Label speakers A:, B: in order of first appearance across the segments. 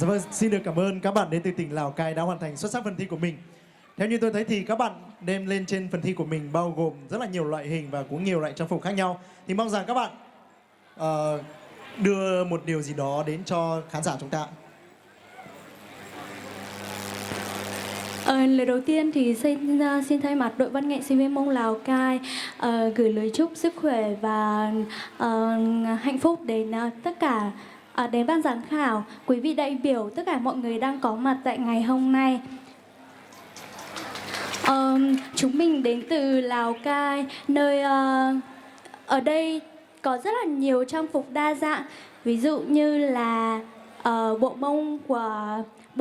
A: Dạ vâng, xin được cảm ơn các bạn đến từ tỉnh Lào Cai đã hoàn thành xuất sắc phần thi của mình. Theo như tôi thấy thì các bạn đem lên trên phần thi của mình bao gồm rất là nhiều loại hình và cũng nhiều loại trang phục khác nhau. Thì mong rằng các bạn đưa một điều gì đó đến cho khán giả chúng ta.
B: Lời đầu tiên thì xin thay mặt đội văn nghệ sinh viên Mông Lào Cai gửi lời chúc sức khỏe và hạnh phúc đến tất cả đến ban giám khảo, quý vị đại biểu, tất cả mọi người đang có mặt tại ngày hôm nay. Chúng mình đến từ Lào Cai, nơi ở đây có rất là nhiều trang phục đa dạng, ví dụ như là bộ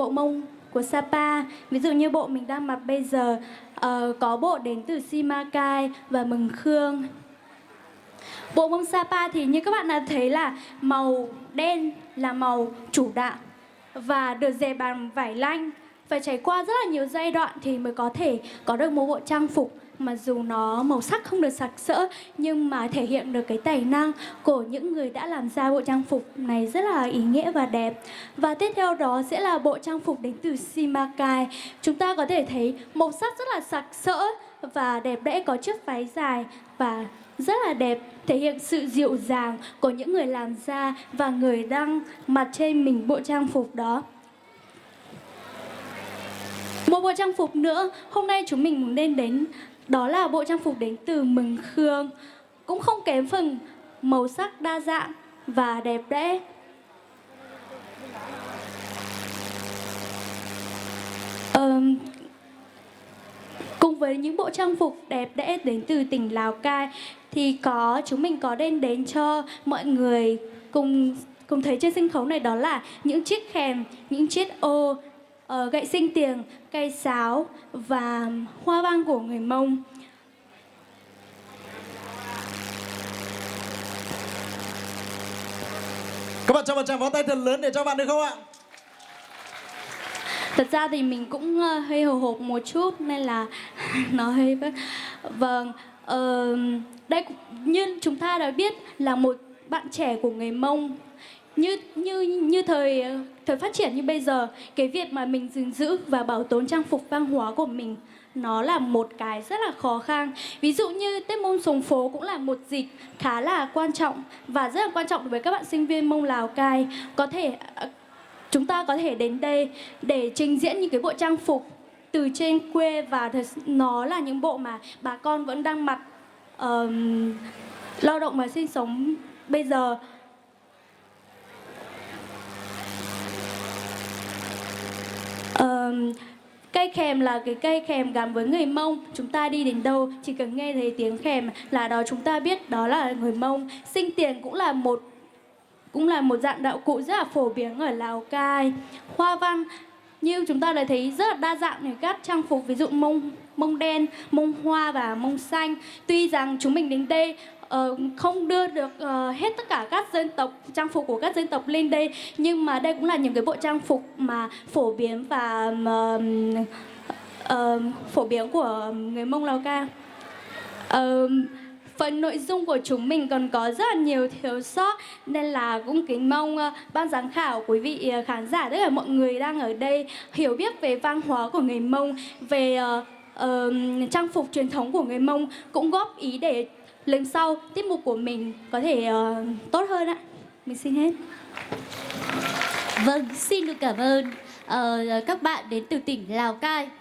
B: mông của Sapa, ví dụ như bộ mình đang mặc bây giờ, có bộ đến từ Simacai và Mường Khương. Bộ mông Sapa thì như các bạn đã thấy là màu đen là màu chủ đạo và được dệt bằng vải lanh. Phải trải qua rất là nhiều giai đoạn thì mới có thể có được một bộ trang phục mà dù nó màu sắc không được sặc sỡ nhưng mà thể hiện được cái tài năng của những người đã làm ra bộ trang phục này rất là ý nghĩa và đẹp. Và tiếp theo đó sẽ là bộ trang phục đến từ Simacai. Chúng ta có thể thấy màu sắc rất là sặc sỡ và đẹp đẽ, có chiếc váy dài và rất là đẹp, thể hiện sự dịu dàng của những người làm ra và người đang mặc trên mình bộ trang phục đó. Một bộ trang phục nữa hôm nay chúng mình muốn đem đến đó là bộ trang phục đến từ Mường Khương, cũng không kém phần màu sắc đa dạng và đẹp đẽ. Cùng với những bộ trang phục đẹp đẽ đến từ tỉnh Lào Cai thì chúng mình có đem đến cho mọi người cùng thấy trên sân khấu này, đó là những chiếc khèn, những chiếc ô, gậy sinh tiền, cây sáo và hoa văn của người Mông.
A: Các bạn cho một tràng pháo tay thật lớn để cho bạn được không ạ?
B: Thật ra thì mình cũng hơi hồi hộp một chút nên là nó hơi vâng. Đây như chúng ta đã biết là một bạn trẻ của người Mông, như thời phát triển như bây giờ, cái việc mà mình gìn giữ và bảo tồn trang phục văn hóa của mình nó là một cái rất là khó khăn. Ví dụ như Tết Mông Sồng Phố cũng là một dịp khá là quan trọng và rất là quan trọng đối với các bạn sinh viên Mông Lào Cai. Chúng ta có thể đến đây để trình diễn những cái bộ trang phục từ trên quê, và nó là những bộ mà bà con vẫn đang mặc lao động và sinh sống bây giờ. Cây khèm là cái cây khèm gắn với người Mông. Chúng ta đi đến đâu chỉ cần nghe thấy tiếng khèm là đó chúng ta biết đó là người Mông. Sinh tiền cũng là một dạng đạo cụ rất là phổ biến ở Lào Cai. Hoa văn như chúng ta đã thấy rất là đa dạng các trang phục, ví dụ mông đen, mông hoa và mông xanh. Tuy rằng chúng mình đến đây không đưa được hết tất cả các dân tộc, trang phục của các dân tộc lên đây, nhưng mà đây cũng là những cái bộ trang phục mà phổ biến và phổ biến của người Mông Lào Cai. Phần nội dung của chúng mình còn có rất là nhiều thiếu sót nên là cũng kính mong ban giám khảo, quý vị khán giả, tất cả mọi người đang ở đây hiểu biết về văn hóa của người Mông, về trang phục truyền thống của người Mông, cũng góp ý để lần sau tiết mục của mình có thể tốt hơn ạ. Mình xin hết.
C: Vâng, xin được cảm ơn các bạn đến từ tỉnh Lào Cai.